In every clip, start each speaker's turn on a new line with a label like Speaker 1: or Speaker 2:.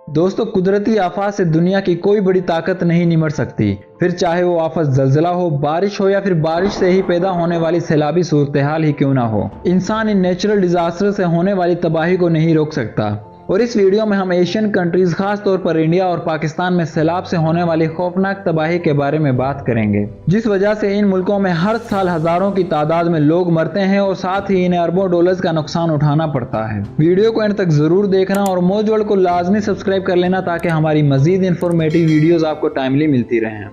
Speaker 1: दोस्तों, कुदरती आफत से दुनिया की कोई बड़ी ताकत नहीं निमट सकती। फिर चाहे वो आफत जलजला हो, बारिश हो या फिर बारिश से ही पैदा होने वाली सैलाबी सूरत हाल ही क्यों ना हो, इंसान इन नेचुरल डिजास्टर से होने वाली तबाही को नहीं रोक सकता। और इस वीडियो में हम एशियन कंट्रीज, खास तौर पर इंडिया और पाकिस्तान में सैलाब से होने वाली खौफनाक तबाही के बारे में बात करेंगे, जिस वजह से इन मुल्कों में हर साल हजारों की तादाद में लोग मरते हैं और साथ ही इन्हें अरबों डॉलर्स का नुकसान उठाना पड़ता है। वीडियो को एंड तक जरूर देखना और मौज वर्ल्ड को लाजमी सब्सक्राइब कर लेना ताकि हमारी मजीद इंफॉर्मेटिव वीडियोस आपको टाइमली मिलती रहें।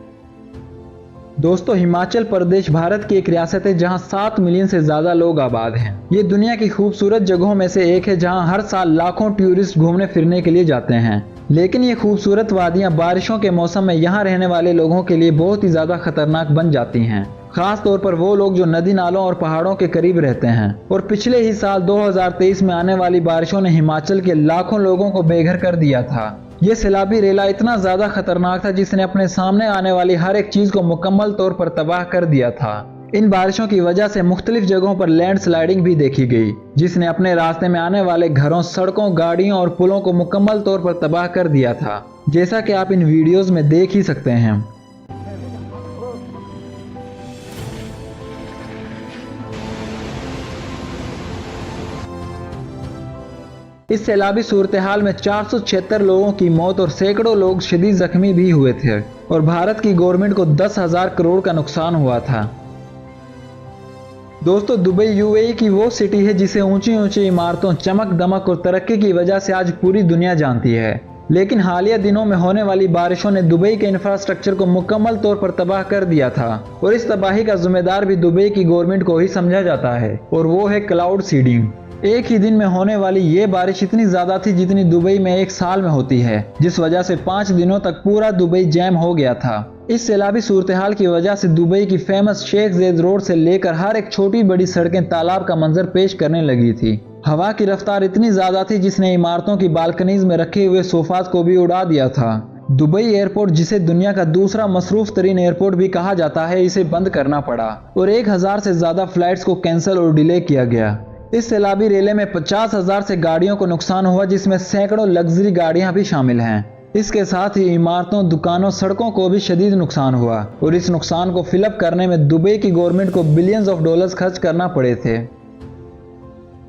Speaker 1: दोस्तों, हिमाचल प्रदेश भारत की एक रियासत है जहां 7 मिलियन से ज्यादा लोग आबाद हैं। ये दुनिया की खूबसूरत जगहों में से एक है जहां हर साल लाखों टूरिस्ट घूमने फिरने के लिए जाते हैं। लेकिन ये खूबसूरत वादियां बारिशों के मौसम में यहाँ रहने वाले लोगों के लिए बहुत ही ज्यादा खतरनाक बन जाती हैं, खास तौर पर वो लोग जो नदी नालों और पहाड़ों के करीब रहते हैं। और पिछले ही साल 2023 में आने वाली बारिशों ने हिमाचल के लाखों लोगों को बेघर कर दिया था। ये सैलाबी रेला इतना ज्यादा खतरनाक था जिसने अपने सामने आने वाली हर एक चीज को मुकम्मल तौर पर तबाह कर दिया था। इन बारिशों की वजह से मुख्तलिफ जगहों पर लैंडस्लाइडिंग भी देखी गई, जिसने अपने रास्ते में आने वाले घरों, सड़कों, गाड़ियों और पुलों को मुकम्मल तौर पर तबाह कर दिया था, जैसा कि आप इन वीडियोस में देख ही सकते हैं। इस सैलाबी सूरत हाल में 476 लोगों की मौत और सैकड़ों लोग शदीद जख्मी भी हुए थे और भारत की गवर्नमेंट को 10,000 करोड़ का नुकसान हुआ था। दोस्तों, दुबई यूएई की वो सिटी है जिसे ऊंची ऊंची इमारतों, चमक दमक और तरक्की की वजह से आज पूरी दुनिया जानती है। लेकिन हालिया दिनों में होने वाली बारिशों ने दुबई के इंफ्रास्ट्रक्चर को मुकम्मल तौर पर तबाह कर दिया था और इस तबाही का जिम्मेदार भी दुबई की गवर्नमेंट को ही समझा जाता है, और वो है क्लाउड सीडिंग। एक ही दिन में होने वाली ये बारिश इतनी ज्यादा थी जितनी दुबई में एक साल में होती है, जिस वजह से 5 दिनों तक पूरा दुबई जैम हो गया था। इस सैलाबी सूरत हाल की वजह से दुबई की फेमस शेख ज़ायद रोड से लेकर हर एक छोटी बड़ी सड़कें तालाब का मंजर पेश करने लगी थी। हवा की रफ्तार इतनी ज्यादा थी जिसने इमारतों की बालकनीज में रखे हुए सोफात को भी उड़ा दिया था। दुबई एयरपोर्ट, जिसे दुनिया का दूसरा मसरूफ तरीन एयरपोर्ट भी कहा जाता है, इसे बंद करना पड़ा और 1000 से ज्यादा फ्लाइट्स को कैंसिल और डिले किया गया। इस सैलाबी रेले में 50,000 से गाड़ियों को नुकसान हुआ, जिसमें सैकड़ों लग्जरी गाड़ियां भी शामिल हैं। इसके साथ ही इमारतों, दुकानों, सड़कों को भी शदीद नुकसान हुआ और इस नुकसान को फिलअप करने में दुबई की गवर्नमेंट को बिलियंस ऑफ डॉलर्स खर्च करना पड़े थे।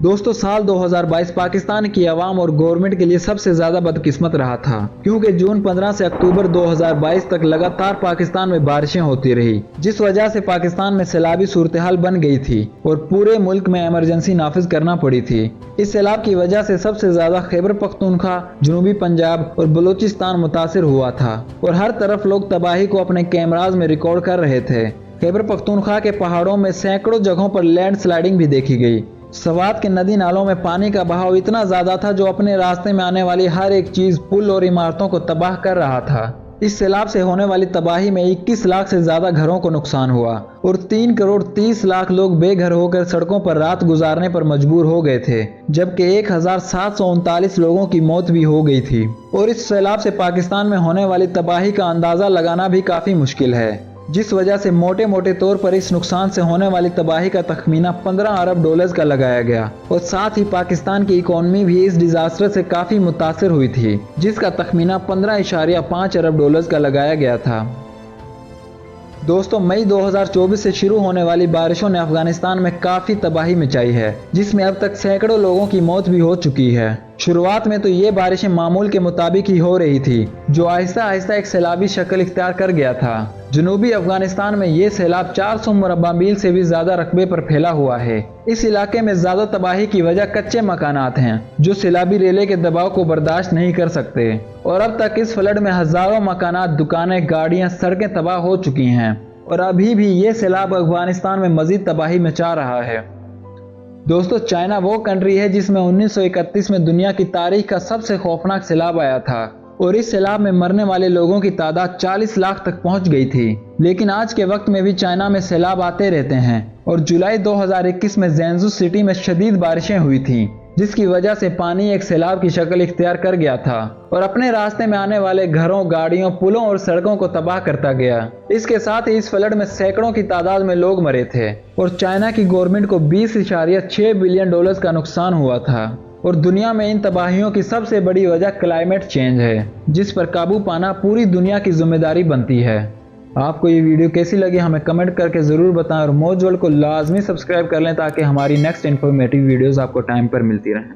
Speaker 1: दोस्तों, साल 2022 पाकिस्तान की आवाम और गवर्नमेंट के लिए सबसे ज्यादा बदकिस्मत रहा था, क्योंकि जून 15 से अक्टूबर 2022 तक लगातार पाकिस्तान में बारिशें होती रही, जिस वजह से पाकिस्तान में सैलाबी सूरत हाल बन गई थी और पूरे मुल्क में इमरजेंसी नाफिज करना पड़ी थी। इस सैलाब की वजह से सबसे ज्यादा खैबर पख्तूनख्वा, जनूबी पंजाब और बलूचिस्तान मुतासिर हुआ था और हर तरफ लोग तबाही को अपने कैमराज में रिकॉर्ड कर रहे थे। खैबर पख्तूनख्वा के पहाड़ों में सैकड़ों जगहों पर लैंडस्लाइडिंग भी देखी गई। सवात के नदी नालों में पानी का बहाव इतना ज्यादा था जो अपने रास्ते में आने वाली हर एक चीज, पुल और इमारतों को तबाह कर रहा था। इस सैलाब से होने वाली तबाही में 21 लाख से ज्यादा घरों को नुकसान हुआ और 3 करोड़ 30 लाख लोग बेघर होकर सड़कों पर रात गुजारने पर मजबूर हो गए थे, जबकि 1739 लोगों की मौत भी हो गई थी। और इस सैलाब से पाकिस्तान में होने वाली तबाही का अंदाजा लगाना भी काफी मुश्किल है, जिस वजह से मोटे मोटे तौर पर इस नुकसान से होने वाली तबाही का तखमीना 15 अरब डॉलर्स का लगाया गया और साथ ही पाकिस्तान की इकोनॉमी भी इस डिजास्टर से काफी मुतासिर हुई थी, जिसका तखमीना 15.5 अरब डॉलर्स का लगाया गया था। दोस्तों, मई 2024 से शुरू होने वाली बारिशों ने अफगानिस्तान में काफी तबाही मचाई है, जिसमें अब तक सैकड़ों लोगों की मौत भी हो चुकी है। शुरुआत में तो ये बारिशें मामूल के मुताबिक ही हो रही थी, जो आहिस्ता आहिस्ता एक सैलाबी शक्ल इख्तियार कर गया था। जनूबी अफगानिस्तान में ये सैलाब 400 मुरब्बा मील से भी ज्यादा रकबे पर फैला हुआ है। इस इलाके में ज्यादा तबाही की वजह कच्चे मकानात हैं, जो सैलाबी रेले के दबाव को बर्दाश्त नहीं कर सकते और अब तक इस फ्लड में हजारों मकानात, दुकानें, गाड़ियां, सड़कें तबाह हो चुकी हैं और अभी भी ये सैलाब अफगानिस्तान में मजीद तबाही मचा रहा है। दोस्तों, चाइना वो कंट्री है जिसमें 1931 में दुनिया की तारीख का सबसे खौफनाक सैलाब आया था और इस सैलाब में मरने वाले लोगों की तादाद 40 लाख तक पहुंच गई थी। लेकिन आज के वक्त में भी चाइना में सैलाब आते रहते हैं और जुलाई 2021 में ज़ेंजू सिटी में शदीद बारिशें हुई थी, जिसकी वजह से पानी एक सैलाब की शक्ल इख्तियार कर गया था और अपने रास्ते में आने वाले घरों, गाड़ियों, पुलों और सड़कों को तबाह करता गया। इसके साथ ही इस फ्लड में सैकड़ों की तादाद में लोग मरे थे और चाइना की गवर्नमेंट को 20.6 बिलियन डॉलर्स का नुकसान हुआ था। और दुनिया में इन तबाहियों की सबसे बड़ी वजह क्लाइमेट चेंज है, जिस पर काबू पाना पूरी दुनिया की जिम्मेदारी बनती है। आपको ये वीडियो कैसी लगी हमें कमेंट करके ज़रूर बताएं और मौज वर्ल्ड को लाजमी सब्सक्राइब कर लें ताकि हमारी नेक्स्ट इन्फॉर्मेटिव वीडियोस आपको टाइम पर मिलती रहें।